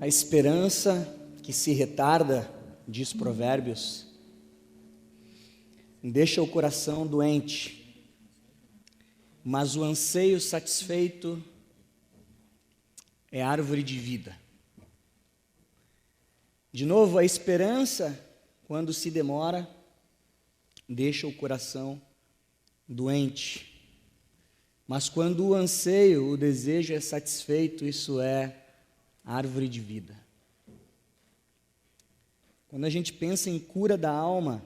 A esperança que se retarda, diz Provérbios, deixa o coração doente, mas o anseio satisfeito é árvore de vida. De novo, a esperança, quando se demora, deixa o coração doente. Mas quando o anseio, o desejo é satisfeito, isso é árvore de vida. Quando a gente pensa em cura da alma,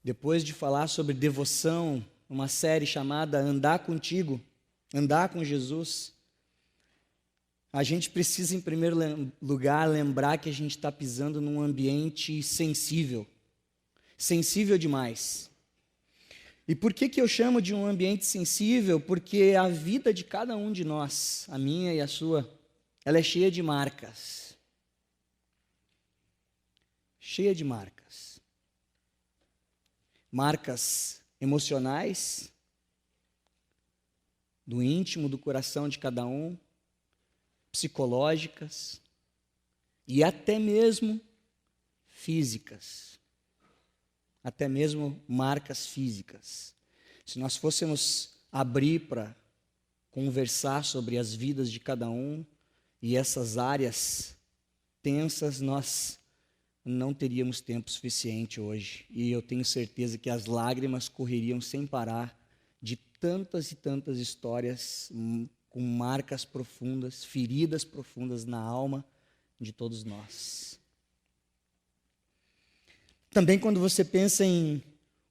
depois de falar sobre devoção, uma série chamada Andar Contigo, Andar com Jesus, a gente precisa, em primeiro lugar, lembrar que a gente está pisando num ambiente sensível, sensível demais. E por que eu chamo de um ambiente sensível? Porque a vida de cada um de nós, a minha e a sua, ela é cheia de marcas. Cheia de marcas. Marcas emocionais, do íntimo, do coração de cada um, psicológicas e até mesmo físicas. Até mesmo marcas físicas. Se nós fôssemos abrir para conversar sobre as vidas de cada um e essas áreas tensas, nós não teríamos tempo suficiente hoje. E eu tenho certeza que as lágrimas correriam sem parar de tantas e tantas histórias com marcas profundas, feridas profundas na alma de todos nós. Também quando você pensa em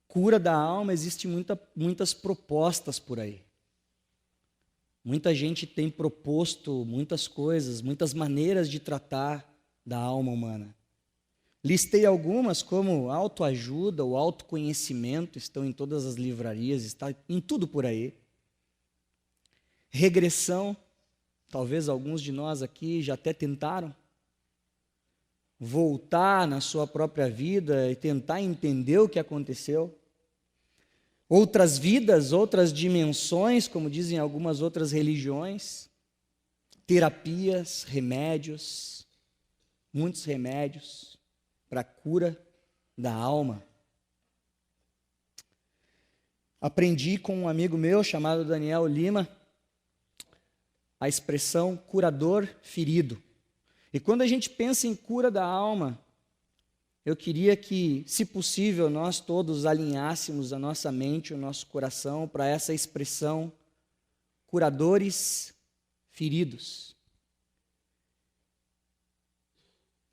cura da alma, existem muitas propostas por aí. Muita gente tem proposto muitas coisas, muitas maneiras de tratar da alma humana. Listei algumas, como autoajuda, o autoconhecimento, estão em todas as livrarias, está em tudo por aí. Regressão, talvez alguns de nós aqui já até tentaram. Voltar na sua própria vida e tentar entender o que aconteceu. Outras vidas, outras dimensões, como dizem algumas outras religiões. Terapias, remédios, muitos remédios para a cura da alma. Aprendi com um amigo meu chamado Daniel Lima a expressão curador ferido. E quando a gente pensa em cura da alma, eu queria que, se possível, nós todos alinhássemos a nossa mente, o nosso coração para essa expressão curadores feridos.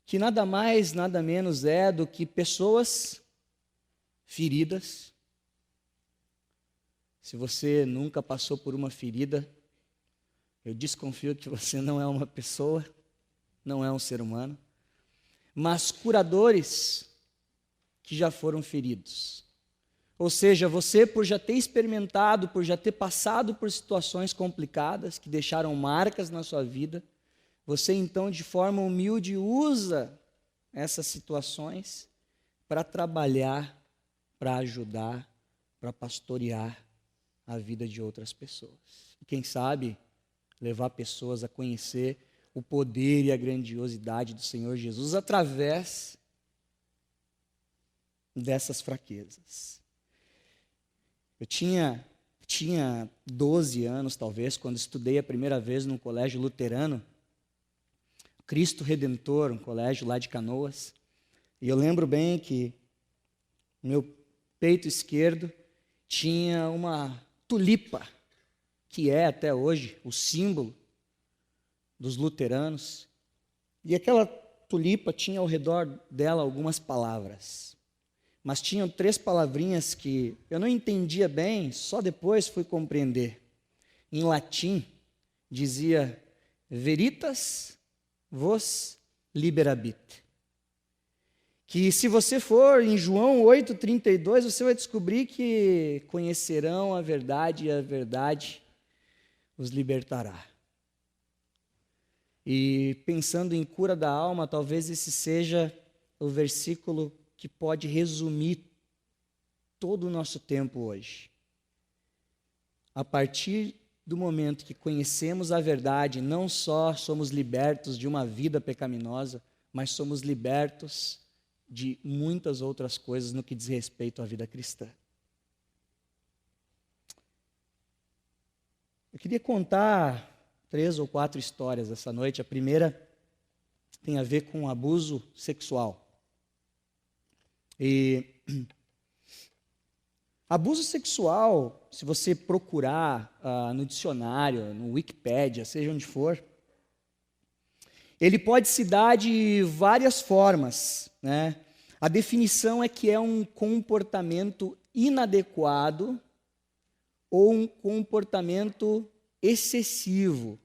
Que nada mais, nada menos é do que pessoas feridas. Se você nunca passou por uma ferida, eu desconfio que você não é uma pessoa, não é um ser humano, mas curadores que já foram feridos. Ou seja, você, por já ter experimentado, por já ter passado por situações complicadas, que deixaram marcas na sua vida, você então, de forma humilde, usa essas situações para trabalhar, para ajudar, para pastorear a vida de outras pessoas. E quem sabe levar pessoas a conhecer o poder e a grandiosidade do Senhor Jesus através dessas fraquezas. Eu tinha 12 anos, talvez, quando estudei a primeira vez num colégio luterano, Cristo Redentor, um colégio lá de Canoas, e eu lembro bem que meu peito esquerdo tinha uma tulipa, que é até hoje o símbolo dos luteranos, e aquela tulipa tinha ao redor dela algumas palavras, mas tinham 3 palavrinhas que eu não entendia bem, só depois fui compreender. Em latim, dizia veritas vos liberabit, que se você for em João 8,32, você vai descobrir que conhecerão a verdade e a verdade os libertará. E pensando em cura da alma, talvez esse seja o versículo que pode resumir todo o nosso tempo hoje. A partir do momento que conhecemos a verdade, não só somos libertos de uma vida pecaminosa, mas somos libertos de muitas outras coisas no que diz respeito à vida cristã. Eu queria contar 3 ou 4 histórias essa noite. A primeira tem a ver com abuso sexual. E abuso sexual, se você procurar no dicionário, no Wikipédia, seja onde for, ele pode se dar de várias formas, né? A definição é que é um comportamento inadequado ou um comportamento excessivo,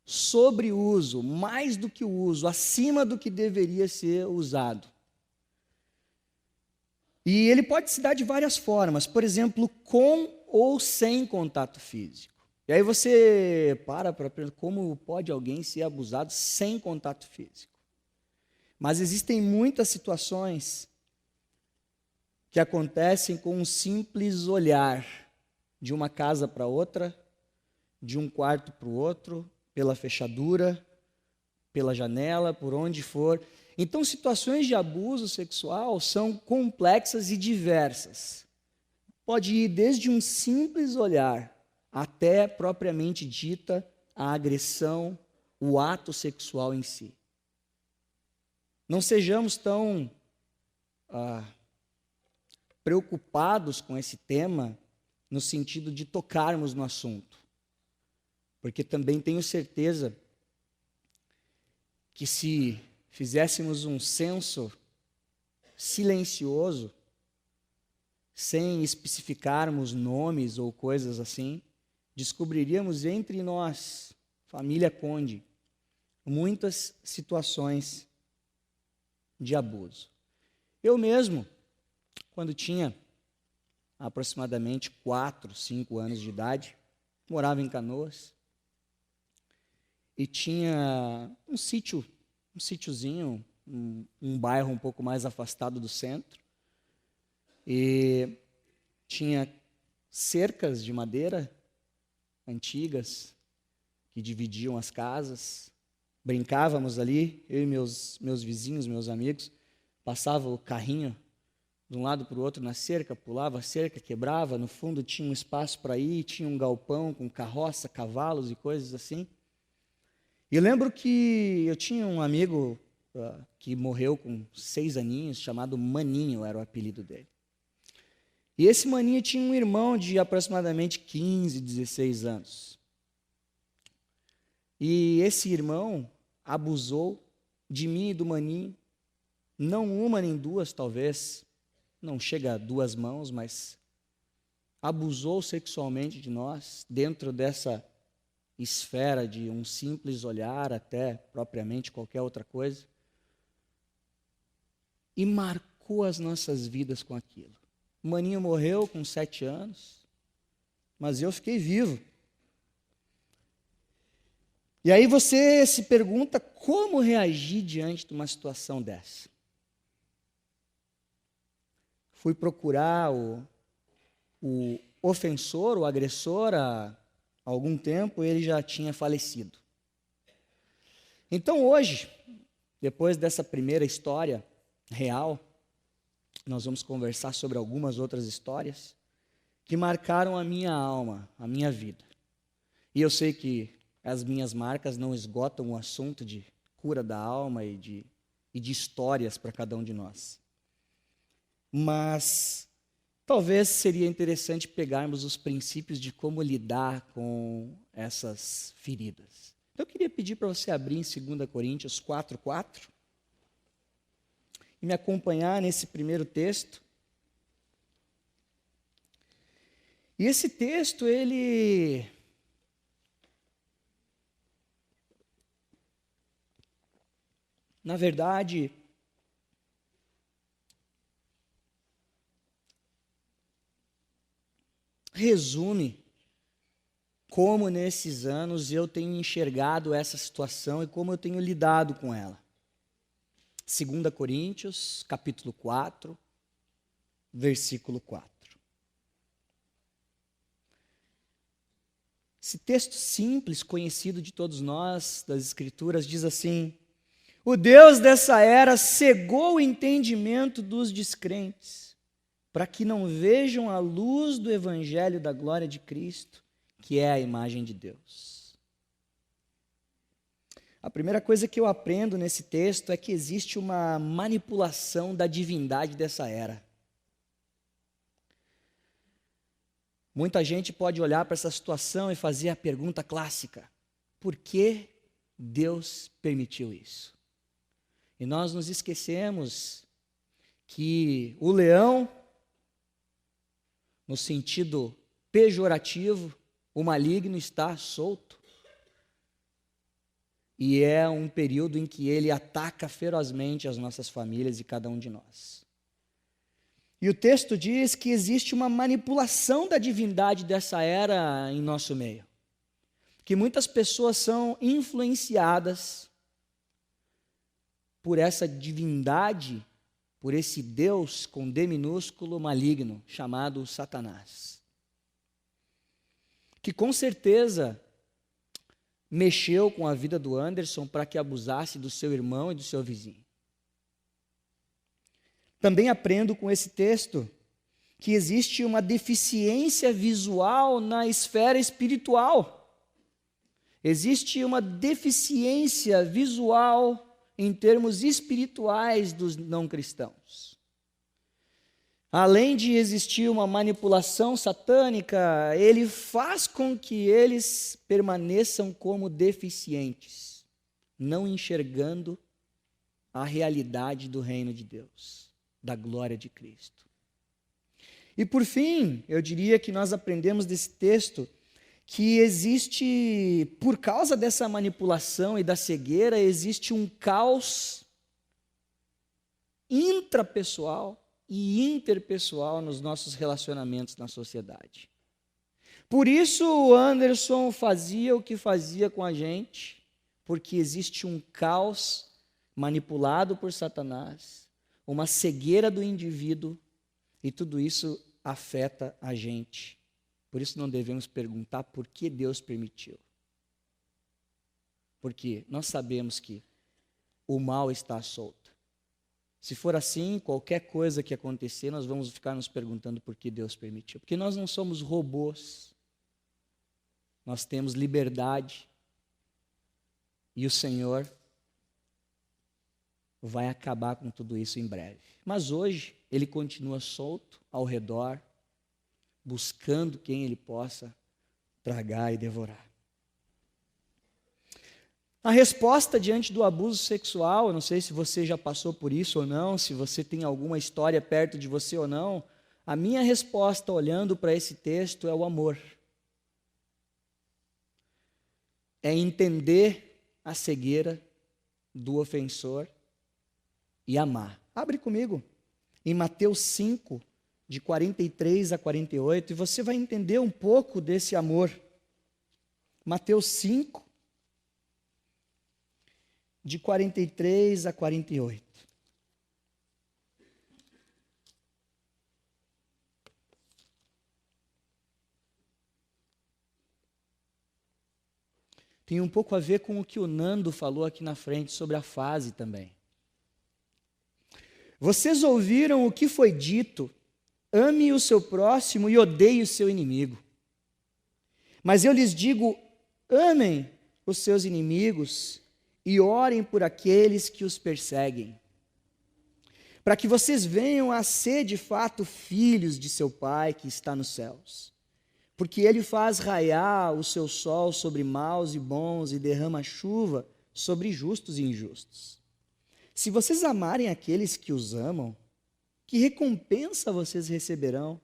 sobreuso, mais do que o uso, acima do que deveria ser usado. E ele pode se dar de várias formas, por exemplo, com ou sem contato físico. E aí você para pensar, como pode alguém ser abusado sem contato físico? Mas existem muitas situações que acontecem com um simples olhar de uma casa para outra, de um quarto para o outro, pela fechadura, pela janela, por onde for. Então, situações de abuso sexual são complexas e diversas. Pode ir desde um simples olhar até, propriamente dita, a agressão, o ato sexual em si. Não sejamos tão preocupados com esse tema no sentido de tocarmos no assunto, porque também tenho certeza que se fizéssemos um censo silencioso, sem especificarmos nomes ou coisas assim, descobriríamos entre nós, família Conde, muitas situações de abuso. Eu mesmo, quando tinha aproximadamente 4, 5 anos de idade, morava em Canoas e tinha um sítiozinho, um bairro um pouco mais afastado do centro, e tinha cercas de madeira antigas que dividiam as casas. Brincávamos ali, eu e meus vizinhos, meus amigos, passava o carrinho de um lado para o outro na cerca, pulava a cerca, quebrava, no fundo tinha um espaço para ir, tinha um galpão com carroça, cavalos e coisas assim. E eu lembro que eu tinha um amigo que morreu com 6 aninhos, chamado Maninho, era o apelido dele. E esse Maninho tinha um irmão de aproximadamente 15, 16 anos. E esse irmão abusou de mim e do Maninho, não uma nem duas, talvez, não chega a 2 mãos, mas abusou sexualmente de nós, dentro dessa esfera de um simples olhar até propriamente qualquer outra coisa, e marcou as nossas vidas com aquilo. O Maninho morreu com 7 anos, mas eu fiquei vivo. E aí você se pergunta como reagir diante de uma situação dessa. Fui procurar o ofensor, o agressor, há algum tempo, ele já tinha falecido. Então hoje, depois dessa primeira história real, nós vamos conversar sobre algumas outras histórias que marcaram a minha alma, a minha vida. E eu sei que as minhas marcas não esgotam o assunto de cura da alma e de histórias para cada um de nós. Mas talvez seria interessante pegarmos os princípios de como lidar com essas feridas. Então, eu queria pedir para você abrir em 2 Coríntios 4:4 e me acompanhar nesse primeiro texto. E esse texto, ele na verdade, resume como nesses anos eu tenho enxergado essa situação e como eu tenho lidado com ela. 2 Coríntios, capítulo 4, versículo 4. Esse texto simples, conhecido de todos nós, das Escrituras, diz assim: o Deus dessa era cegou o entendimento dos descrentes, para que não vejam a luz do evangelho da glória de Cristo, que é a imagem de Deus. A primeira coisa que eu aprendo nesse texto é que existe uma manipulação da divindade dessa era. Muita gente pode olhar para essa situação e fazer a pergunta clássica: por que Deus permitiu isso? E nós nos esquecemos que o leão, no sentido pejorativo, o maligno está solto. E é um período em que ele ataca ferozmente as nossas famílias e cada um de nós. E o texto diz que existe uma manipulação da divindade dessa era em nosso meio. Que muitas pessoas são influenciadas por essa divindade, por esse Deus com D minúsculo maligno, chamado Satanás. Que com certeza mexeu com a vida do Anderson para que abusasse do seu irmão e do seu vizinho. Também aprendo com esse texto que existe uma deficiência visual na esfera espiritual. Existe uma deficiência visual em termos espirituais dos não cristãos. Além de existir uma manipulação satânica, ele faz com que eles permaneçam como deficientes, não enxergando a realidade do reino de Deus, da glória de Cristo. E por fim, eu diria que nós aprendemos desse texto que existe, por causa dessa manipulação e da cegueira, existe um caos intrapessoal e interpessoal nos nossos relacionamentos na sociedade. Por isso o Anderson fazia o que fazia com a gente, porque existe um caos manipulado por Satanás, uma cegueira do indivíduo, e tudo isso afeta a gente. Por isso não devemos perguntar por que Deus permitiu. Porque nós sabemos que o mal está solto. Se for assim, qualquer coisa que acontecer, nós vamos ficar nos perguntando por que Deus permitiu. Porque nós não somos robôs. Nós temos liberdade. E o Senhor vai acabar com tudo isso em breve. Mas hoje, Ele continua solto ao redor, buscando quem Ele possa tragar e devorar. A resposta diante do abuso sexual, eu não sei se você já passou por isso ou não, se você tem alguma história perto de você ou não, a minha resposta olhando para esse texto é o amor. É entender a cegueira do ofensor e amar. Abre comigo em Mateus 5, de 43 a 48, e você vai entender um pouco desse amor. Mateus 5, de 43 a 48. Tem um pouco a ver com o que o Nando falou aqui na frente sobre a fase também. Vocês ouviram o que foi dito: ame o seu próximo e odeie o seu inimigo. Mas eu lhes digo: amem os seus inimigos e orem por aqueles que os perseguem, para que vocês venham a ser de fato filhos de seu Pai que está nos céus. Porque Ele faz raiar o seu sol sobre maus e bons e derrama chuva sobre justos e injustos. Se vocês amarem aqueles que os amam, que recompensa vocês receberão?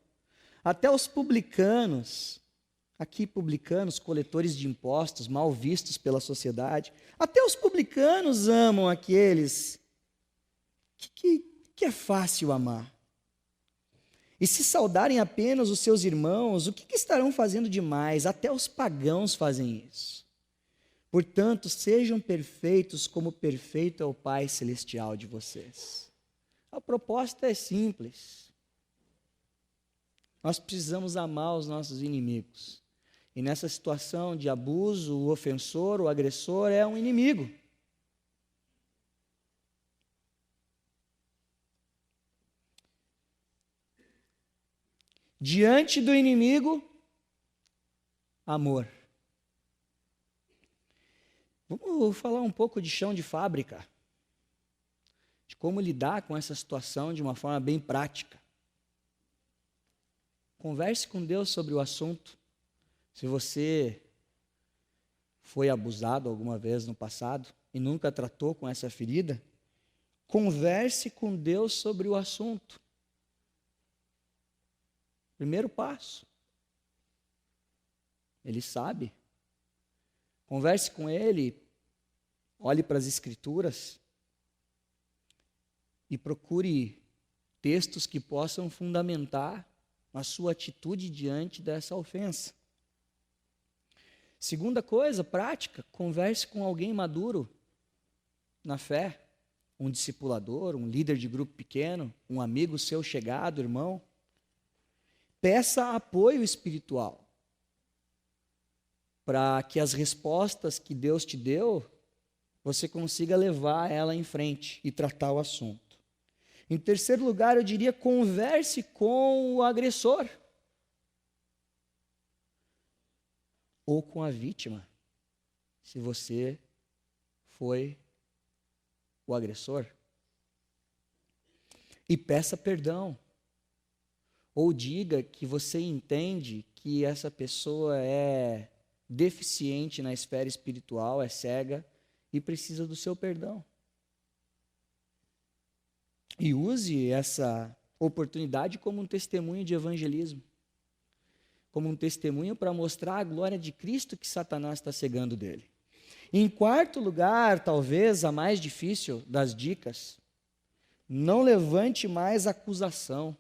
Até os publicanos, aqui publicanos, coletores de impostos, mal vistos pela sociedade, até os publicanos amam aqueles que é fácil amar. E se saudarem apenas os seus irmãos, o que estarão fazendo demais? Até os pagãos fazem isso. Portanto, sejam perfeitos como perfeito é o Pai Celestial de vocês. A proposta é simples. Nós precisamos amar os nossos inimigos. E nessa situação de abuso, o ofensor, o agressor é um inimigo. Diante do inimigo, amor. Vamos falar um pouco de chão de fábrica, de como lidar com essa situação de uma forma bem prática. Converse com Deus sobre o assunto. Se você foi abusado alguma vez no passado e nunca tratou com essa ferida, converse com Deus sobre o assunto. Primeiro passo. Ele sabe. Converse com Ele, olhe para as Escrituras e procure textos que possam fundamentar a sua atitude diante dessa ofensa. Segunda coisa, prática, converse com alguém maduro na fé, um discipulador, um líder de grupo pequeno, um amigo seu chegado, irmão. Peça apoio espiritual para que as respostas que Deus te deu, você consiga levar ela em frente e tratar o assunto. Em terceiro lugar, eu diria, converse com o agressor ou com a vítima, se você foi o agressor. E peça perdão. Ou diga que você entende que essa pessoa é deficiente na esfera espiritual, é cega e precisa do seu perdão. E use essa oportunidade como um testemunho de evangelismo, como um testemunho para mostrar a glória de Cristo que Satanás está cegando dele. Em quarto lugar, talvez a mais difícil das dicas, não levante mais acusação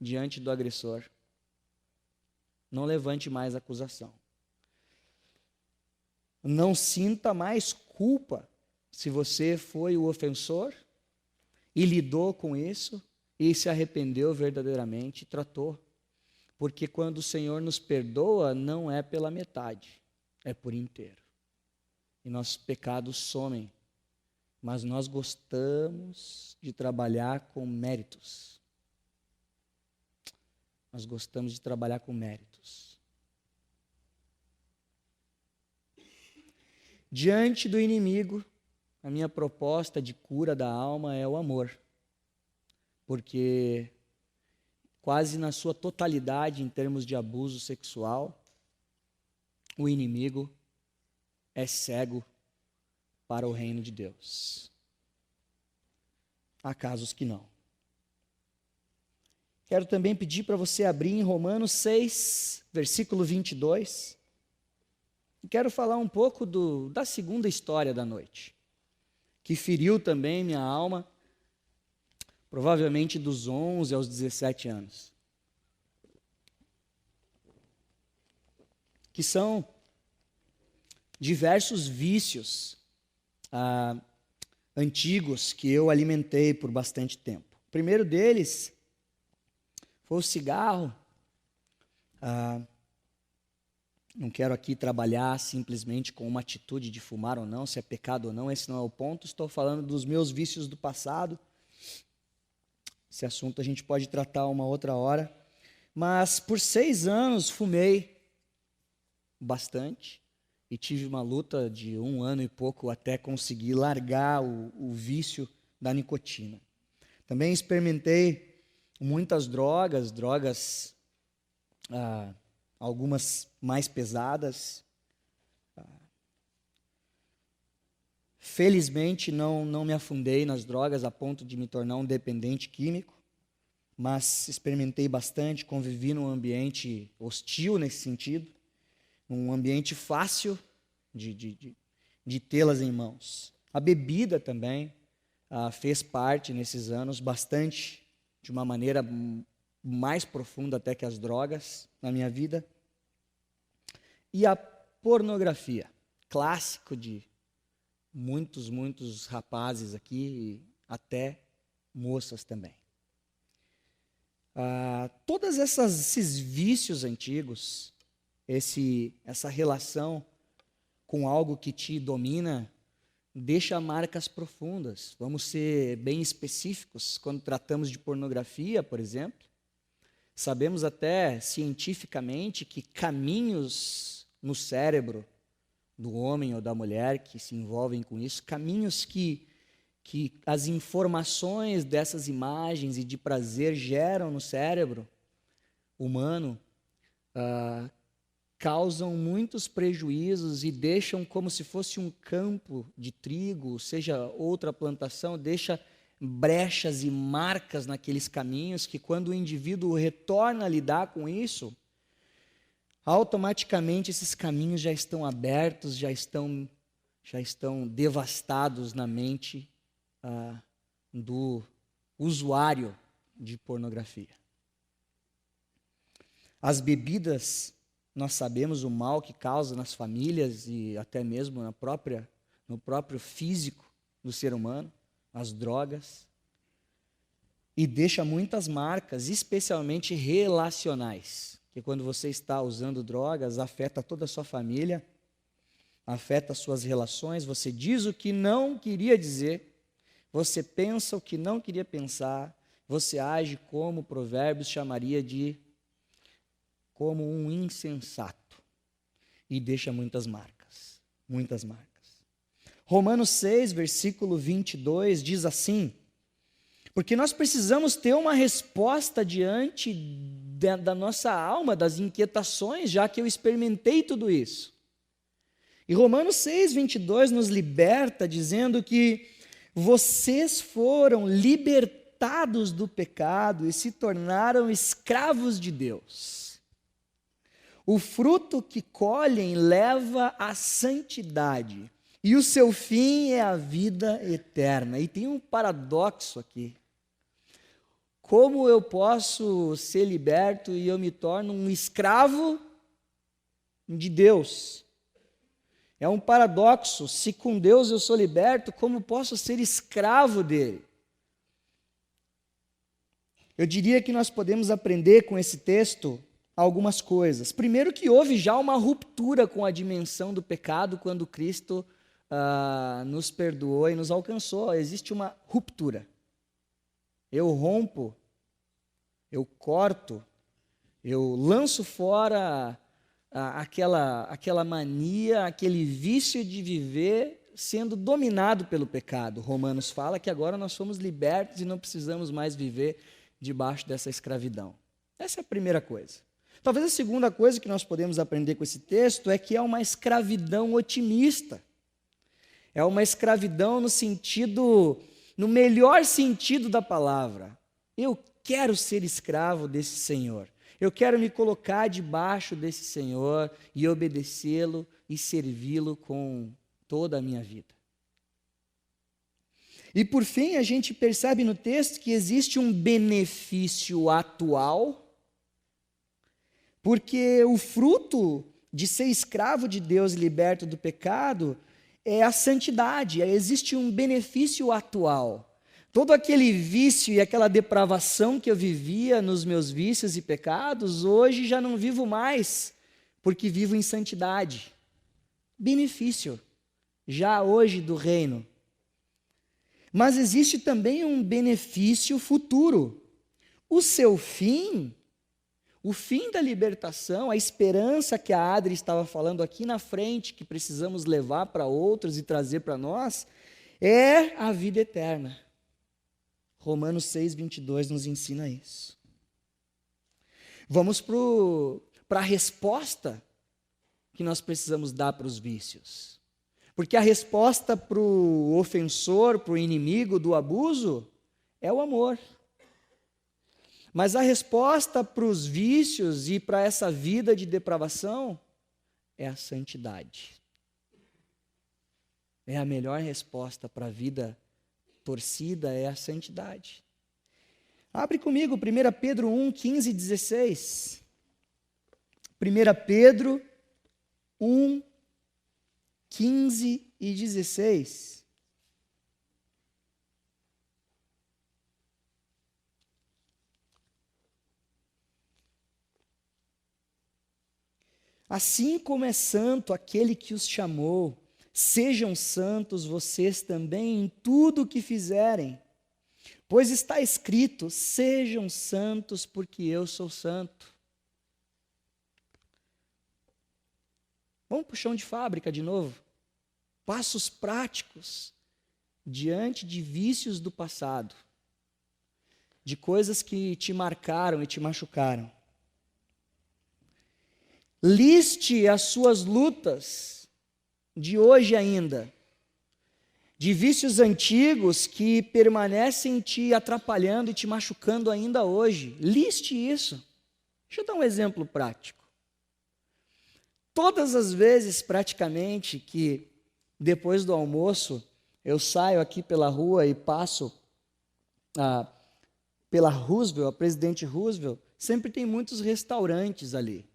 diante do agressor. Não levante mais acusação. Não sinta mais culpa se você foi o ofensor e lidou com isso e se arrependeu verdadeiramente, tratou. Porque quando o Senhor nos perdoa, não é pela metade, é por inteiro. E nossos pecados somem, mas nós gostamos de trabalhar com méritos. Nós gostamos de trabalhar com méritos. Diante do inimigo, a minha proposta de cura da alma é o amor. Porque quase na sua totalidade, em termos de abuso sexual, o inimigo é cego para o reino de Deus. Há casos que não. Quero também pedir para você abrir em Romanos 6, versículo 22. E quero falar um pouco da segunda história da noite, que feriu também minha alma, provavelmente dos 11 aos 17 anos. Que são diversos vícios antigos que eu alimentei por bastante tempo. O primeiro deles foi o cigarro. Não quero aqui trabalhar simplesmente com uma atitude de fumar ou não, se é pecado ou não, esse não é o ponto. Estou falando dos meus vícios do passado. Esse assunto a gente pode tratar uma outra hora. Mas por 6 anos fumei bastante e tive uma luta de 1 ano e pouco até conseguir largar o vício da nicotina. Também experimentei muitas drogas, algumas mais pesadas. Felizmente não me afundei nas drogas a ponto de me tornar um dependente químico, mas experimentei bastante, convivi num ambiente hostil nesse sentido, num ambiente fácil de tê-las em mãos. A bebida também fez parte nesses anos bastante, de uma maneira mais profunda até que as drogas na minha vida. E a pornografia, clássico de muitos rapazes aqui, até moças também. Todos esses vícios antigos essa relação com algo que te domina, deixa marcas profundas. Vamos ser bem específicos quando tratamos de pornografia, por exemplo. Sabemos até cientificamente que caminhos no cérebro do homem ou da mulher que se envolvem com isso, caminhos que as informações dessas imagens e de prazer geram no cérebro humano, causam muitos prejuízos e deixam como se fosse um campo de trigo, seja outra plantação, deixa brechas e marcas naqueles caminhos que, quando o indivíduo retorna a lidar com isso, automaticamente esses caminhos já estão abertos, já estão devastados na mente do usuário de pornografia. As bebidas, nós sabemos o mal que causa nas famílias e até mesmo no próprio físico do ser humano, as drogas, e deixa muitas marcas, especialmente relacionais, que quando você está usando drogas, afeta toda a sua família, afeta as suas relações, você diz o que não queria dizer, você pensa o que não queria pensar, você age como Provérbios chamaria de como um insensato, e deixa muitas marcas, muitas marcas. Romanos 6, versículo 22, diz assim: porque nós precisamos ter uma resposta diante da nossa alma, das inquietações, já que eu experimentei tudo isso. E Romanos 6, 22 nos liberta dizendo que vocês foram libertados do pecado e se tornaram escravos de Deus. O fruto que colhem leva à santidade, e o seu fim é a vida eterna. E tem um paradoxo aqui. Como eu posso ser liberto e eu me torno um escravo de Deus? É um paradoxo. Se com Deus eu sou liberto, como posso ser escravo dele? Eu diria que nós podemos aprender com esse texto algumas coisas. Primeiro, que houve já uma ruptura com a dimensão do pecado quando Cristo nos perdoou e nos alcançou. Existe uma ruptura. Eu rompo, eu corto, eu lanço fora aquela mania, aquele vício de viver sendo dominado pelo pecado. Romanos fala que agora nós somos libertos e não precisamos mais viver debaixo dessa escravidão. Essa é a primeira coisa. Talvez a segunda coisa que nós podemos aprender com esse texto é que é uma escravidão otimista. É uma escravidão no melhor sentido da palavra. Eu quero ser escravo desse Senhor. Eu quero me colocar debaixo desse Senhor e obedecê-lo e servi-lo com toda a minha vida. E por fim, a gente percebe no texto que existe um benefício atual, porque o fruto de ser escravo de Deus e liberto do pecado é a santidade. Existe um benefício atual. Todo aquele vício e aquela depravação que eu vivia nos meus vícios e pecados, hoje já não vivo mais, porque vivo em santidade. Benefício, já hoje do reino. Mas existe também um benefício futuro. O seu fim, o fim da libertação, a esperança que a Adri estava falando aqui na frente, que precisamos levar para outros e trazer para nós, é a vida eterna. Romanos 6, 22 nos ensina isso. Vamos para a resposta que nós precisamos dar para os vícios. Porque a resposta para o ofensor, para o inimigo do abuso, é o amor. Mas a resposta para os vícios e para essa vida de depravação é a santidade. É a melhor resposta para a vida torcida, é a santidade. Abre comigo 1 Pedro 1, 15 e 16. 1 Pedro 1, 15 e 16. Assim como é santo aquele que os chamou, sejam santos vocês também em tudo o que fizerem. Pois está escrito: sejam santos, porque eu sou santo. Vamos para o chão de fábrica de novo. Passos práticos diante de vícios do passado, de coisas que te marcaram e te machucaram. Liste as suas lutas de hoje ainda, de vícios antigos que permanecem te atrapalhando e te machucando ainda hoje. Liste isso. Deixa eu dar um exemplo prático. Todas as vezes, praticamente, que depois do almoço eu saio aqui pela rua e passo pela Roosevelt, a Presidente Roosevelt, sempre tem muitos restaurantes ali.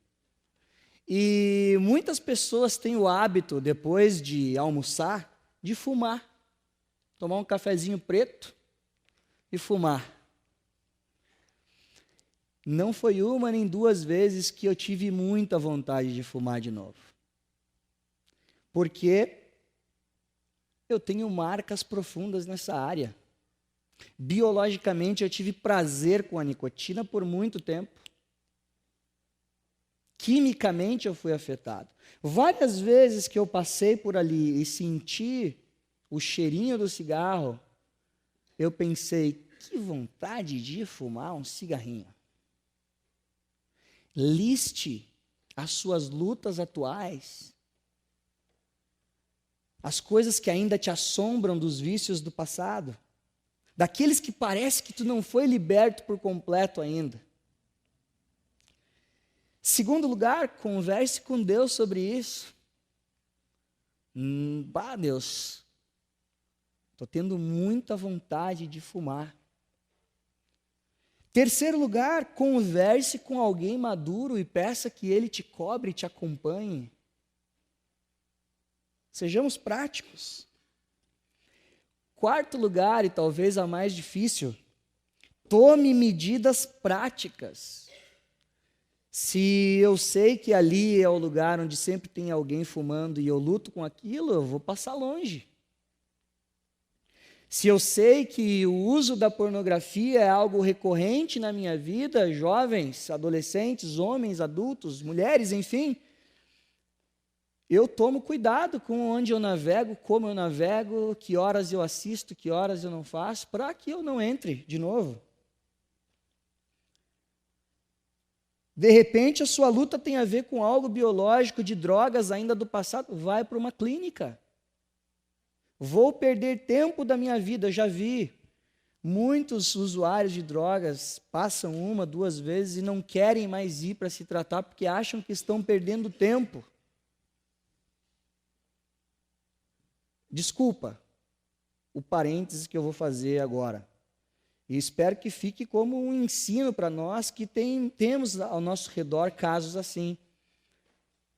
E muitas pessoas têm o hábito, depois de almoçar, de fumar. Tomar um cafezinho preto e fumar. Não foi uma nem duas vezes que eu tive muita vontade de fumar de novo. Porque eu tenho marcas profundas nessa área. Biologicamente, eu tive prazer com a nicotina por muito tempo. Quimicamente, eu fui afetado. Várias vezes que eu passei por ali e senti o cheirinho do cigarro, eu pensei, que vontade de fumar um cigarrinho. Liste as suas lutas atuais, as coisas que ainda te assombram dos vícios do passado, daqueles que parece que tu não foi liberto por completo ainda. Segundo lugar, converse com Deus sobre isso. Deus, estou tendo muita vontade de fumar. Terceiro lugar, converse com alguém maduro e peça que ele te cobre e te acompanhe. Sejamos práticos. Quarto lugar, e talvez a mais difícil, tome medidas práticas. Se eu sei que ali é o lugar onde sempre tem alguém fumando e eu luto com aquilo, eu vou passar longe. Se eu sei que o uso da pornografia é algo recorrente na minha vida, jovens, adolescentes, homens, adultos, mulheres, enfim, eu tomo cuidado com onde eu navego, como eu navego, que horas eu assisto, que horas eu não faço, para que eu não entre de novo. De repente, a sua luta tem a ver com algo biológico, de drogas ainda do passado, vai para uma clínica. Vou perder tempo da minha vida. Eu já vi muitos usuários de drogas passam uma, duas vezes e não querem mais ir para se tratar porque acham que estão perdendo tempo. Desculpa o parêntese que eu vou fazer agora. E espero que fique como um ensino para nós que temos ao nosso redor casos assim.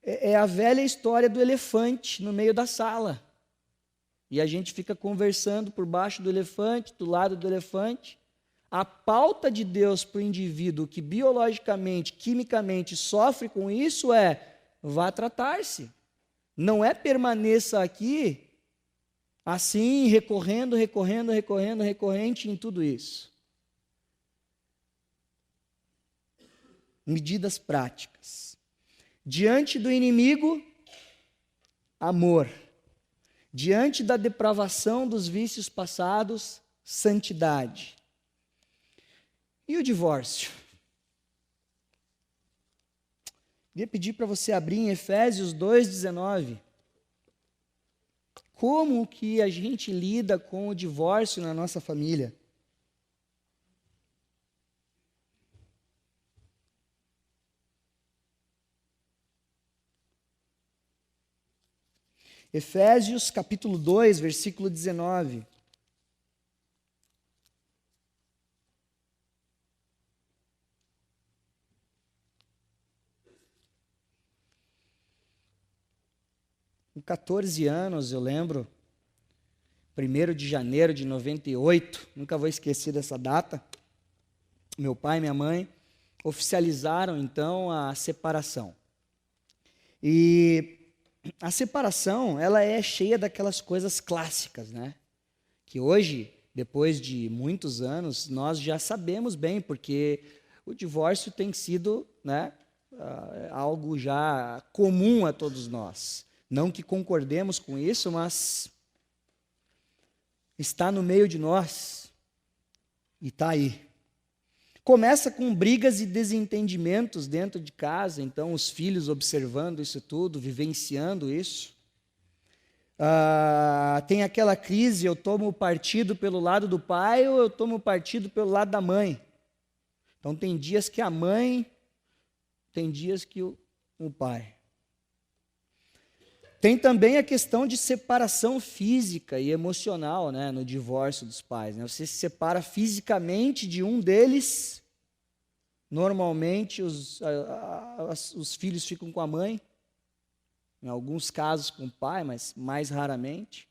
É a velha história do elefante no meio da sala. E a gente fica conversando por baixo do elefante, do lado do elefante. A pauta de Deus para o indivíduo que biologicamente, quimicamente sofre com isso é: vá tratar-se. Não é permaneça aqui assim, recorrente em tudo isso. Medidas práticas. Diante do inimigo, amor. Diante da depravação dos vícios passados, santidade. E o divórcio? Queria pedir para você abrir em Efésios 2,19. Como que a gente lida com o divórcio na nossa família? Efésios capítulo 2, versículo 19. Com 14 anos, eu lembro, 1º de janeiro de 98, nunca vou esquecer dessa data, meu pai e minha mãe oficializaram, então, a separação. E a separação, ela é cheia daquelas coisas clássicas, né? Que hoje, depois de muitos anos, nós já sabemos bem, porque o divórcio tem sido, né, algo já comum a todos nós. Não que concordemos com isso, mas está no meio de nós e está aí. Começa com brigas e desentendimentos dentro de casa, então os filhos observando isso tudo, vivenciando isso. Tem aquela crise, eu tomo partido pelo lado do pai ou eu tomo partido pelo lado da mãe. Então tem dias que a mãe, tem dias que o pai. Tem também a questão de separação física e emocional, né, no divórcio dos pais. Né? Você se separa fisicamente de um deles, normalmente os filhos ficam com a mãe, em alguns casos com o pai, mas mais raramente.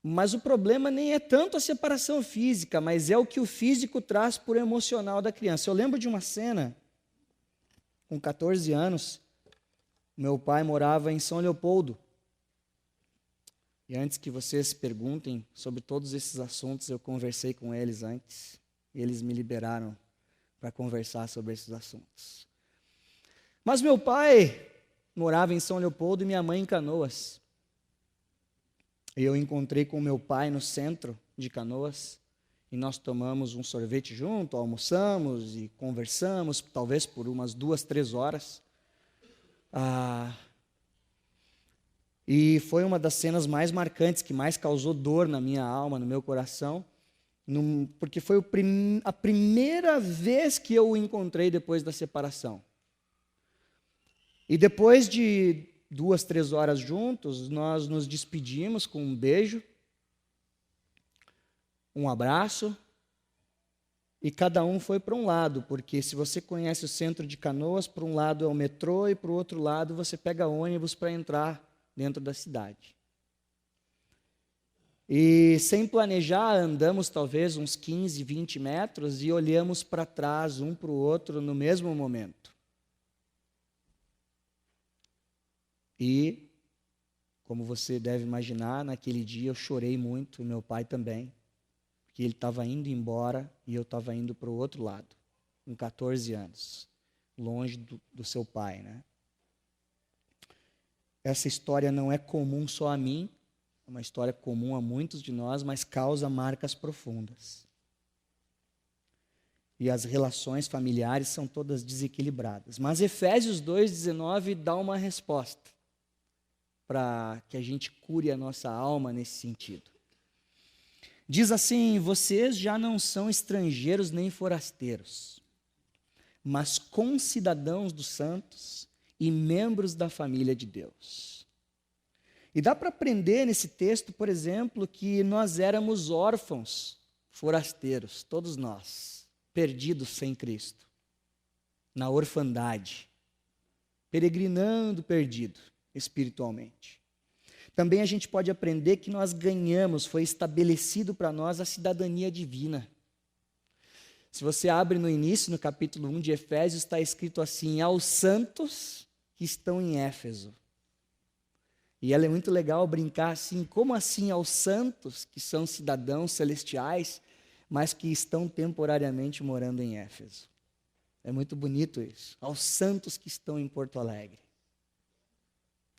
Mas o problema nem é tanto a separação física, mas é o que o físico traz por emocional da criança. Eu lembro de uma cena, com 14 anos, meu pai morava em São Leopoldo. E antes que vocês perguntem sobre todos esses assuntos, eu conversei com eles antes. E eles me liberaram para conversar sobre esses assuntos. Mas meu pai morava em São Leopoldo e minha mãe em Canoas. E eu encontrei com meu pai no centro de Canoas. E nós tomamos um sorvete junto, almoçamos e conversamos, talvez por umas 2, 3 horas. E foi uma das cenas mais marcantes, que mais causou dor na minha alma, no meu coração, porque foi a primeira vez que eu o encontrei depois da separação. E depois de 2, 3 horas juntos, nós nos despedimos com um beijo, um abraço, e cada um foi para um lado, porque se você conhece o centro de Canoas, para um lado é o metrô e para o outro lado você pega ônibus para entrar dentro da cidade. E sem planejar, andamos talvez uns 15, 20 metros e olhamos para trás um para o outro no mesmo momento. E, como você deve imaginar, naquele dia eu chorei muito, e meu pai também. Que ele estava indo embora e eu estava indo para o outro lado, com 14 anos, longe do seu pai, né? Essa história não é comum só a mim, é uma história comum a muitos de nós, mas causa marcas profundas. E as relações familiares são todas desequilibradas. Mas Efésios 2,19 dá uma resposta para que a gente cure a nossa alma nesse sentido. Diz assim: vocês já não são estrangeiros nem forasteiros, mas concidadãos dos santos e membros da família de Deus. E dá para aprender nesse texto, por exemplo, que nós éramos órfãos, forasteiros, todos nós, perdidos sem Cristo, na orfandade, peregrinando perdido espiritualmente. Também a gente pode aprender que nós ganhamos, foi estabelecido para nós a cidadania divina. Se você abre no início, no capítulo 1 de Efésios, está escrito assim: aos santos que estão em Éfeso. E ela é muito legal brincar assim, como assim aos santos que são cidadãos celestiais, mas que estão temporariamente morando em Éfeso. É muito bonito isso. Aos santos que estão em Porto Alegre.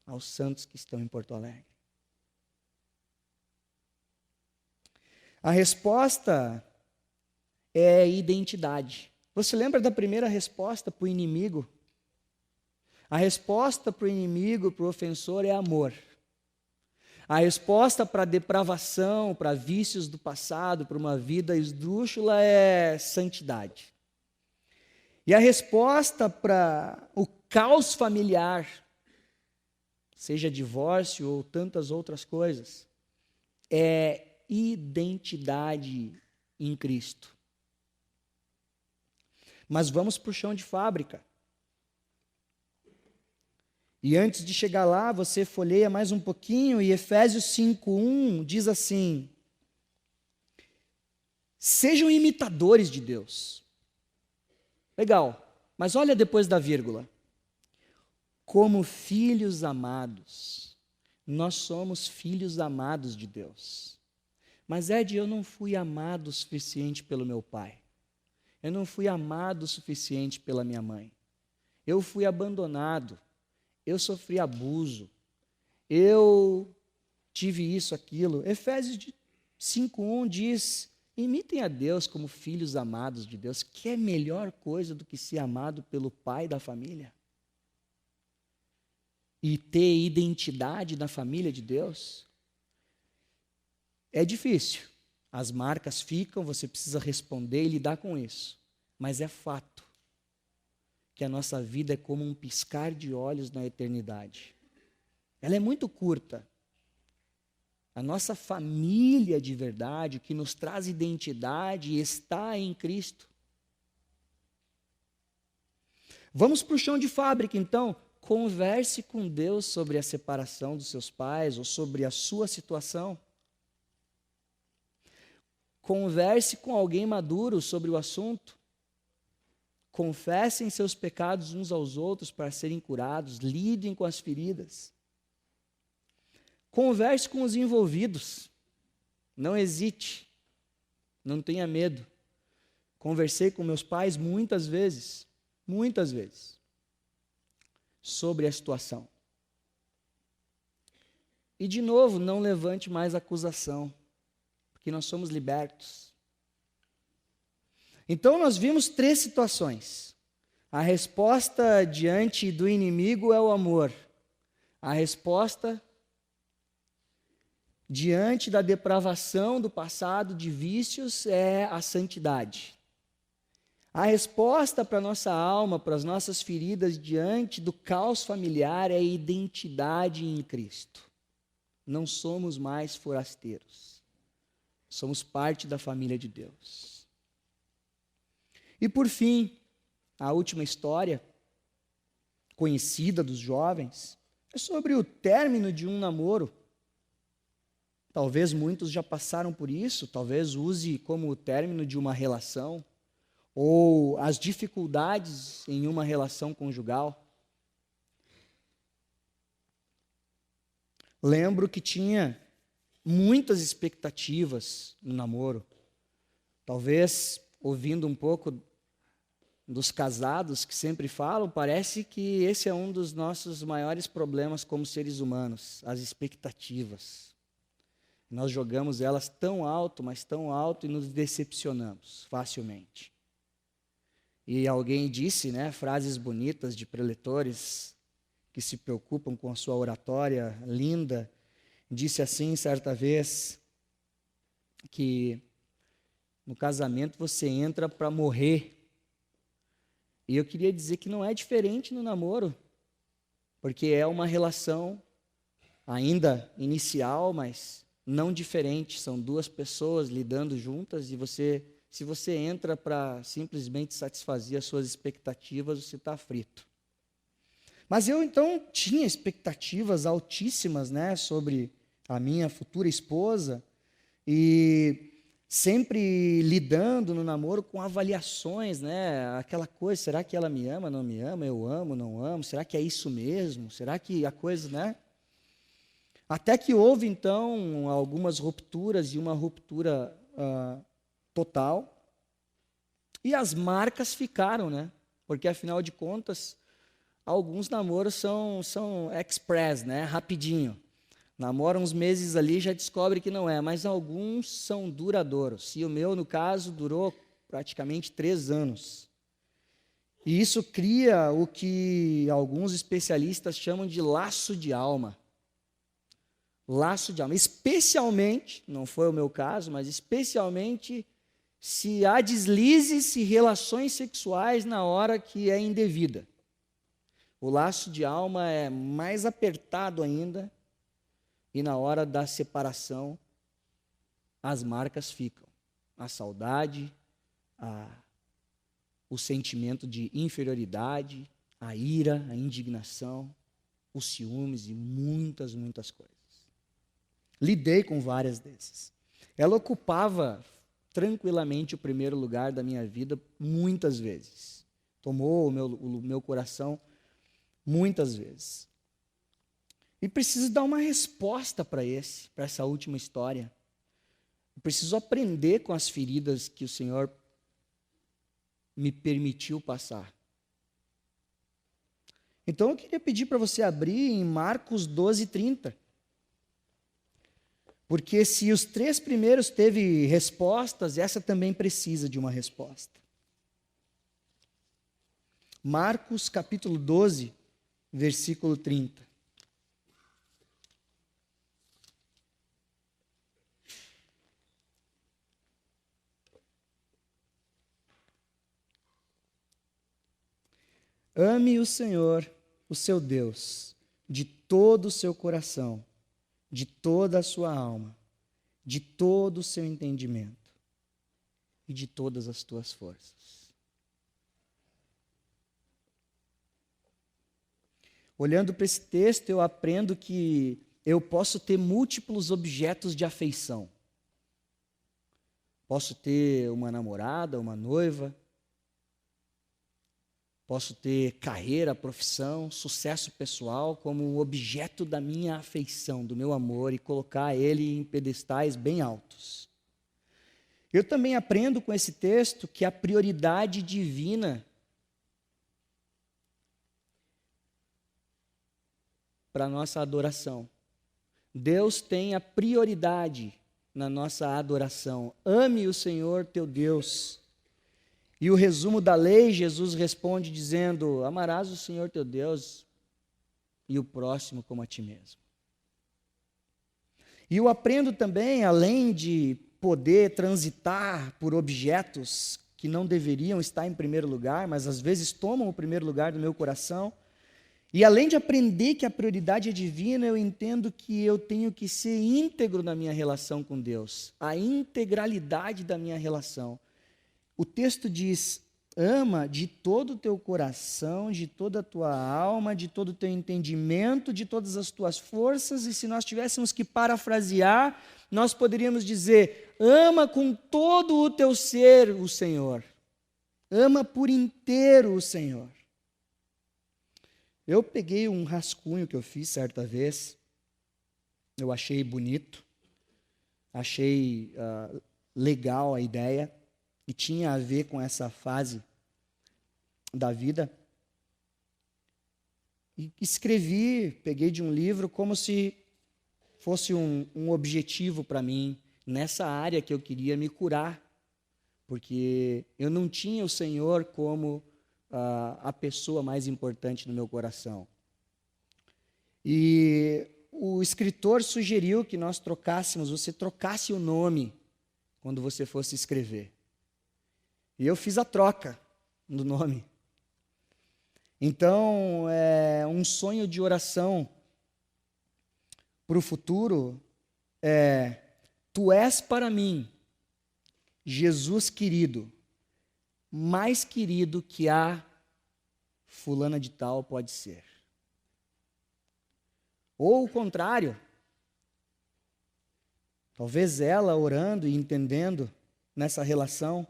Aos santos que estão em Porto Alegre. A resposta é identidade. Você lembra da primeira resposta para o inimigo? A resposta para o inimigo, para o ofensor, é amor. A resposta para a depravação, para vícios do passado, para uma vida esdrúxula é santidade. E a resposta para o caos familiar, seja divórcio ou tantas outras coisas, é identidade em Cristo. Mas vamos para o chão de fábrica. E antes de chegar lá, você folheia mais um pouquinho, e Efésios 5:1 diz assim: sejam imitadores de Deus. Legal, mas olha depois da vírgula. como filhos amados. Nós somos filhos amados de Deus. Mas Ed, eu não fui amado o suficiente pelo meu pai. Eu não fui amado o suficiente pela minha mãe. Eu fui abandonado. Eu sofri abuso. Eu tive isso, aquilo. Efésios 5:1 diz: imitem a Deus como filhos amados de Deus. Que é melhor coisa do que ser amado pelo pai da família? E ter identidade na família de Deus? É difícil. As marcas ficam, você precisa responder e lidar com isso. Mas é fato que a nossa vida é como um piscar de olhos na eternidade. Ela é muito curta. A nossa família de verdade, que nos traz identidade, está em Cristo. Vamos para o chão de fábrica, então. Converse com Deus sobre a separação dos seus pais ou sobre a sua situação. Converse com alguém maduro sobre o assunto. Confessem seus pecados uns aos outros para serem curados. Lidem com as feridas. Converse com os envolvidos. Não hesite. Não tenha medo. Conversei com meus pais muitas vezes, sobre a situação. E, de novo, não levante mais acusação, porque nós somos libertos. Então, nós vimos 3 situações. A resposta diante do inimigo é o amor. A resposta diante da depravação do passado, de vícios, é a santidade. A resposta para a nossa alma, para as nossas feridas diante do caos familiar é a identidade em Cristo. Não somos mais forasteiros. Somos parte da família de Deus. E por fim, a última história, conhecida dos jovens, é sobre o término de um namoro. Talvez muitos já passaram por isso, talvez use como o término de uma relação, ou as dificuldades em uma relação conjugal. Lembro que tinha muitas expectativas no namoro. Talvez, ouvindo um pouco dos casados que sempre falam, parece que esse é um dos nossos maiores problemas como seres humanos, as expectativas. Nós jogamos elas tão alto, mas tão alto, e nos decepcionamos facilmente. E alguém disse, frases bonitas de preletores que se preocupam com a sua oratória linda, disse assim certa vez, que no casamento você entra para morrer. E eu queria dizer que não é diferente no namoro, porque é uma relação ainda inicial, mas não diferente. São 2 pessoas lidando juntas e se você entra para simplesmente satisfazer as suas expectativas, você está frito. Mas eu, então, tinha expectativas altíssimas, sobre a minha futura esposa, e sempre lidando no namoro com avaliações, aquela coisa, será que ela me ama, não me ama, eu amo, não amo, será que é isso mesmo, será que a coisa, Até que houve, então, algumas rupturas e uma ruptura total, e as marcas ficaram, porque, afinal de contas, alguns namoros são express, rapidinho. Namora uns meses ali e já descobre que não é, mas alguns são duradouros. E o meu, no caso, durou praticamente 3 anos. E isso cria o que alguns especialistas chamam de laço de alma. Laço de alma. Especialmente, não foi o meu caso, mas especialmente se há deslizes e relações sexuais na hora que é indevida. O laço de alma é mais apertado ainda, e na hora da separação, as marcas ficam. A saudade, o sentimento de inferioridade, a ira, a indignação, os ciúmes e muitas, muitas coisas. Lidei com várias desses. Ela ocupava tranquilamente o primeiro lugar da minha vida muitas vezes. Tomou o meu coração muitas vezes. E preciso dar uma resposta para essa última história. Eu preciso aprender com as feridas que o Senhor me permitiu passar. Então eu queria pedir para você abrir em Marcos 12:30. Porque se os 3 primeiros teve respostas, essa também precisa de uma resposta. Marcos capítulo 12, versículo 30. Ame o Senhor, o seu Deus, de todo o seu coração, de toda a sua alma, de todo o seu entendimento e de todas as tuas forças. Olhando para esse texto, eu aprendo que eu posso ter múltiplos objetos de afeição. Posso ter uma namorada, uma noiva. Posso ter carreira, profissão, sucesso pessoal como um objeto da minha afeição, do meu amor, e colocar ele em pedestais bem altos. Eu também aprendo com esse texto que a prioridade divina para a nossa adoração. Deus tem a prioridade na nossa adoração. Ame o Senhor teu Deus. E o resumo da lei, Jesus responde dizendo: amarás o Senhor teu Deus e o próximo como a ti mesmo. E eu aprendo também, além de poder transitar por objetos que não deveriam estar em primeiro lugar, mas às vezes tomam o primeiro lugar do meu coração, e além de aprender que a prioridade é divina, eu entendo que eu tenho que ser íntegro na minha relação com Deus, a integralidade da minha relação. O texto diz: ama de todo o teu coração, de toda a tua alma, de todo o teu entendimento, de todas as tuas forças, e se nós tivéssemos que parafrasear, nós poderíamos dizer: ama com todo o teu ser o Senhor. Ama por inteiro o Senhor. Eu peguei um rascunho que eu fiz certa vez, eu achei bonito, achei legal a ideia, e tinha a ver com essa fase da vida. E escrevi, peguei de um livro como se fosse um objetivo para mim, nessa área que eu queria me curar, porque eu não tinha o Senhor como a pessoa mais importante no meu coração. E o escritor sugeriu que nós você trocasse o nome quando você fosse escrever. E eu fiz a troca do nome. Então, um sonho de oração para o futuro é: tu és para mim, Jesus querido, mais querido que a fulana de tal pode ser. Ou o contrário, talvez ela orando e entendendo nessa relação: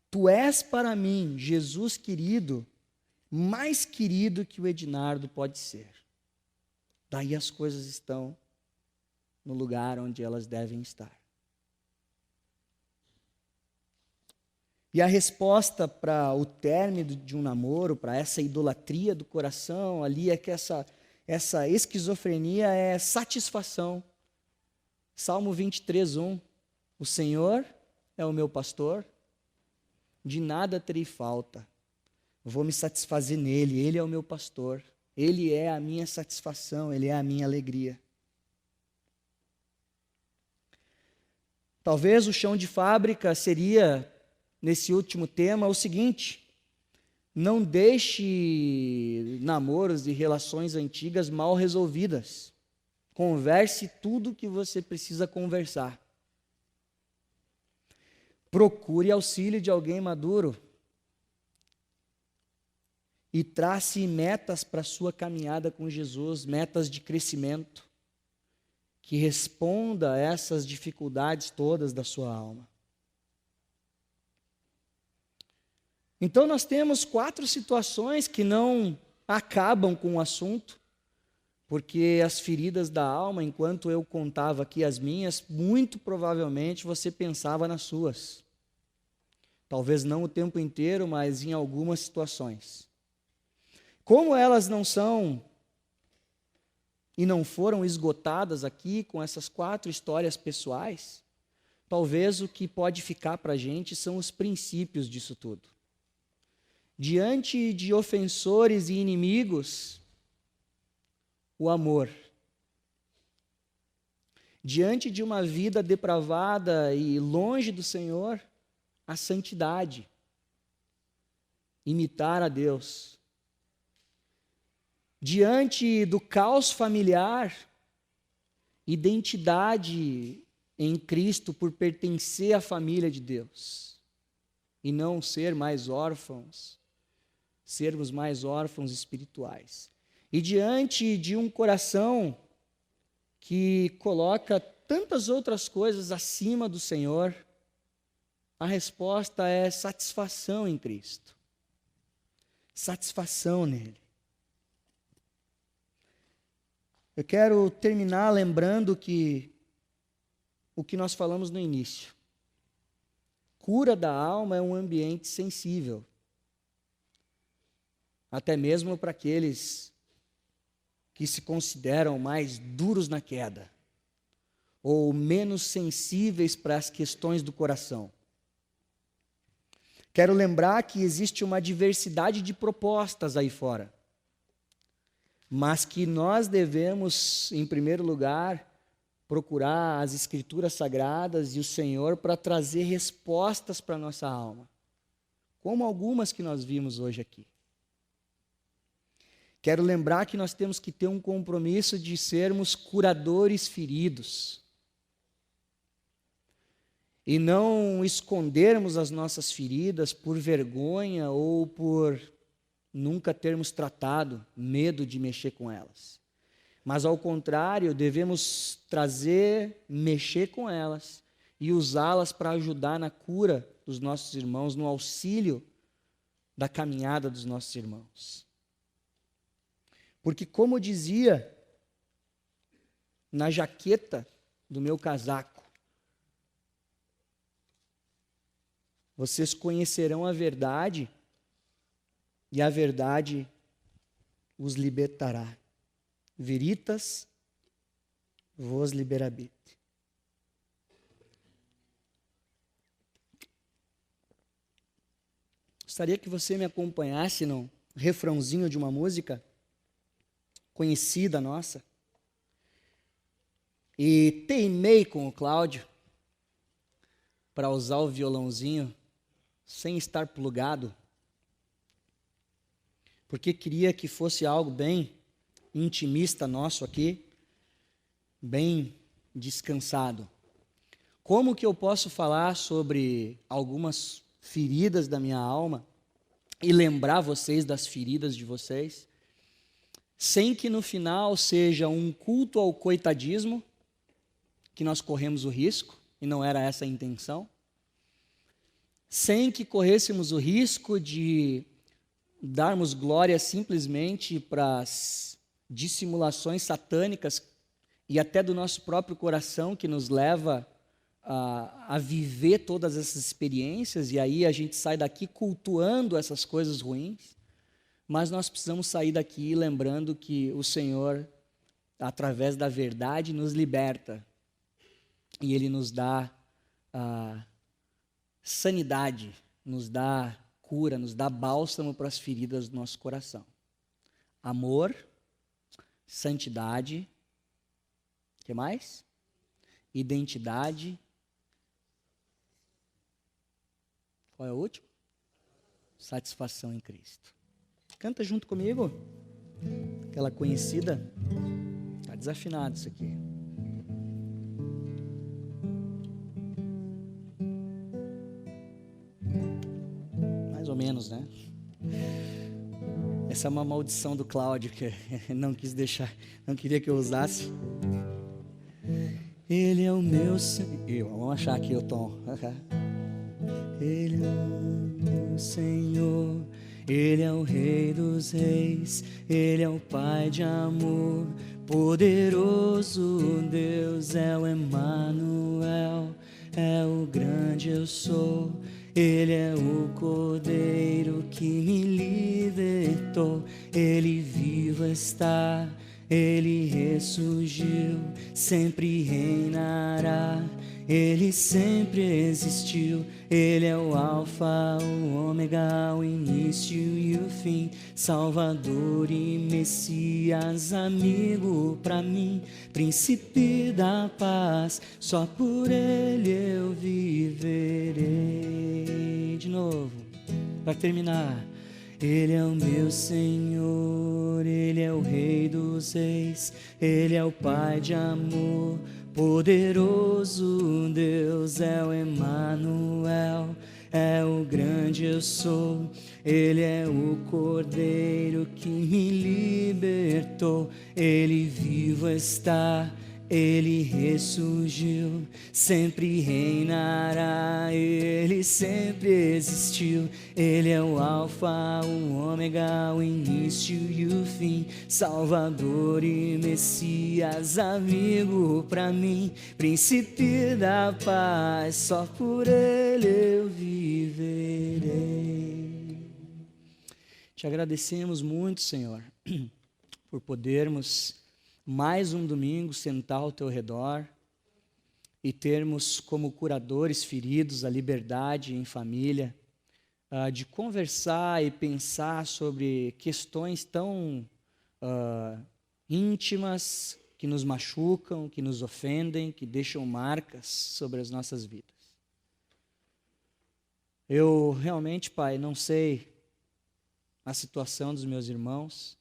tu és para mim, Jesus querido, mais querido que o Ednardo pode ser. Daí as coisas estão no lugar onde elas devem estar. E a resposta para o término de um namoro, para essa idolatria do coração ali, é que essa esquizofrenia é satisfação. Salmo 23:1, o Senhor é o meu pastor, de nada terei falta. Vou me satisfazer nele, ele é o meu pastor, ele é a minha satisfação, ele é a minha alegria. Talvez o chão de fábrica seria, nesse último tema, o seguinte: não deixe namoros e relações antigas mal resolvidas. Converse tudo o que você precisa conversar. Procure auxílio de alguém maduro. E trace metas para a sua caminhada com Jesus, metas de crescimento, que responda a essas dificuldades todas da sua alma. Então nós temos 4 situações que não acabam com o assunto, porque as feridas da alma, enquanto eu contava aqui as minhas, muito provavelmente você pensava nas suas. Talvez não o tempo inteiro, mas em algumas situações. Como elas não são e não foram esgotadas aqui com essas 4 histórias pessoais, talvez o que pode ficar para a gente são os princípios disso tudo. Diante de ofensores e inimigos, o amor. Diante de uma vida depravada e longe do Senhor, a santidade. Imitar a Deus. Diante do caos familiar, identidade em Cristo por pertencer à família de Deus. E não ser mais órfãos, sermos mais órfãos espirituais. E diante de um coração que coloca tantas outras coisas acima do Senhor, a resposta é satisfação em Cristo. Satisfação nele. Eu quero terminar lembrando que o que nós falamos no início. Cura da alma é um ambiente sensível. Até mesmo para aqueles que se consideram mais duros na queda, ou menos sensíveis para as questões do coração. Quero lembrar que existe uma diversidade de propostas aí fora, mas que nós devemos, em primeiro lugar, procurar as Escrituras Sagradas e o Senhor para trazer respostas para a nossa alma, como algumas que nós vimos hoje aqui. Quero lembrar que nós temos que ter um compromisso de sermos curadores feridos. E não escondermos as nossas feridas por vergonha ou por nunca termos tratado, medo de mexer com elas. Mas, ao contrário, devemos trazer, mexer com elas e usá-las para ajudar na cura dos nossos irmãos, no auxílio da caminhada dos nossos irmãos. Porque, como dizia na jaqueta do meu casaco, vocês conhecerão a verdade e a verdade os libertará. Veritas vos liberabit. Gostaria que você me acompanhasse no refrãozinho de uma música conhecida nossa. E teimei com o Cláudio para usar o violãozinho sem estar plugado, porque queria que fosse algo bem intimista nosso aqui, bem descansado. Como que eu posso falar sobre algumas feridas da minha alma e lembrar vocês das feridas de vocês, sem que no final seja um culto ao coitadismo, que nós corremos o risco, e não era essa a intenção, sem que corrêssemos o risco de darmos glória simplesmente para as dissimulações satânicas e até do nosso próprio coração que nos leva a viver todas essas experiências, e aí a gente sai daqui cultuando essas coisas ruins, mas nós precisamos sair daqui lembrando que o Senhor, através da verdade, nos liberta, e Ele nos dá sanidade, nos dá cura, nos dá bálsamo para as feridas do nosso coração. Amor, santidade, o que mais? Identidade. Qual é o último? Satisfação em Cristo. Canta junto comigo. Aquela conhecida. Está desafinado isso aqui. Mais ou menos, né? Essa é uma maldição do Cláudio, que não quis deixar, não queria que eu usasse. Ele é o meu Senhor. Vamos achar aqui o tom. Ele é o meu Senhor, Ele é o Rei dos Reis, Ele é o Pai de amor, poderoso Deus, é o Emanuel, é o grande eu sou. Ele é o Cordeiro que me libertou, Ele vivo está, Ele ressurgiu, sempre reinará, Ele sempre existiu. Ele é o Alfa, o Ômega, o início e o fim, Salvador e Messias, amigo pra mim, Príncipe da paz, só por Ele eu viverei. De novo, para terminar. Ele é o meu Senhor, Ele é o Rei dos Reis, Ele é o Pai de amor, poderoso Deus, é o Emanuel, é o grande eu sou. Ele é o Cordeiro que me libertou, Ele vivo está, Ele ressurgiu, sempre reinará, Ele sempre existiu. Ele é o Alfa, o Ômega, o início e o fim, Salvador e Messias, amigo pra mim, Príncipe da paz, só por Ele eu viverei. Te agradecemos muito, Senhor, por podermos mais um domingo sentar ao teu redor e termos como curadores feridos a liberdade em família, de conversar e pensar sobre questões tão íntimas, que nos machucam, que nos ofendem, que deixam marcas sobre as nossas vidas. Eu realmente, Pai, não sei a situação dos meus irmãos,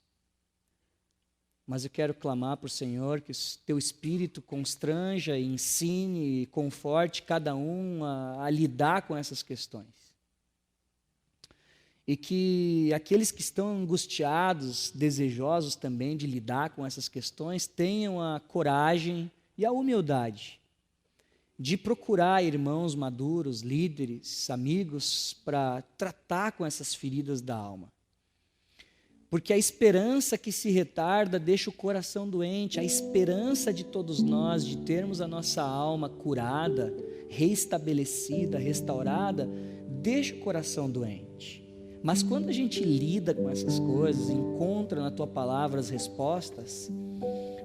mas eu quero clamar para o Senhor que o teu Espírito constranja, ensine e conforte cada um a lidar com essas questões. E que aqueles que estão angustiados, desejosos também de lidar com essas questões, tenham a coragem e a humildade de procurar irmãos maduros, líderes, amigos, para tratar com essas feridas da alma. Porque a esperança que se retarda deixa o coração doente, a esperança de todos nós de termos a nossa alma curada, reestabelecida, restaurada, deixa o coração doente. Mas quando a gente lida com essas coisas, encontra na tua palavra as respostas,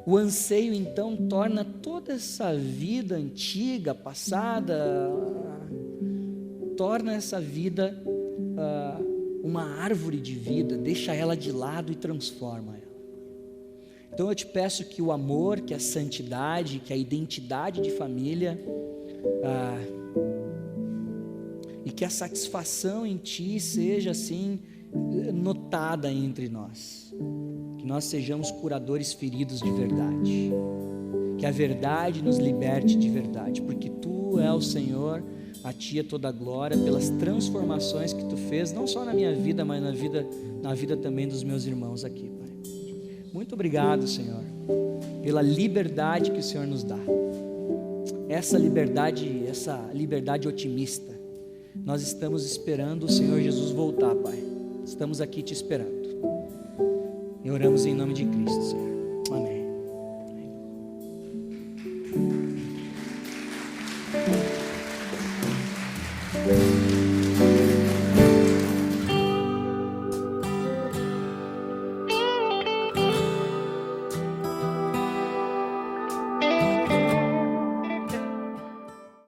o anseio então torna toda essa vida antiga, passada, torna essa vida uma árvore de vida, deixa ela de lado e transforma ela. Então eu te peço que o amor, que a santidade, que a identidade de família e que a satisfação em ti seja assim notada entre nós, que nós sejamos curadores feridos de verdade, que a verdade nos liberte de verdade, porque tu é o Senhor. A ti é toda a glória pelas transformações que tu fez, não só na minha vida, mas na vida também dos meus irmãos aqui, Pai. Muito obrigado, Senhor, pela liberdade que o Senhor nos dá. Essa liberdade otimista. Nós estamos esperando o Senhor Jesus voltar, Pai. Estamos aqui te esperando. E oramos em nome de Cristo, Senhor.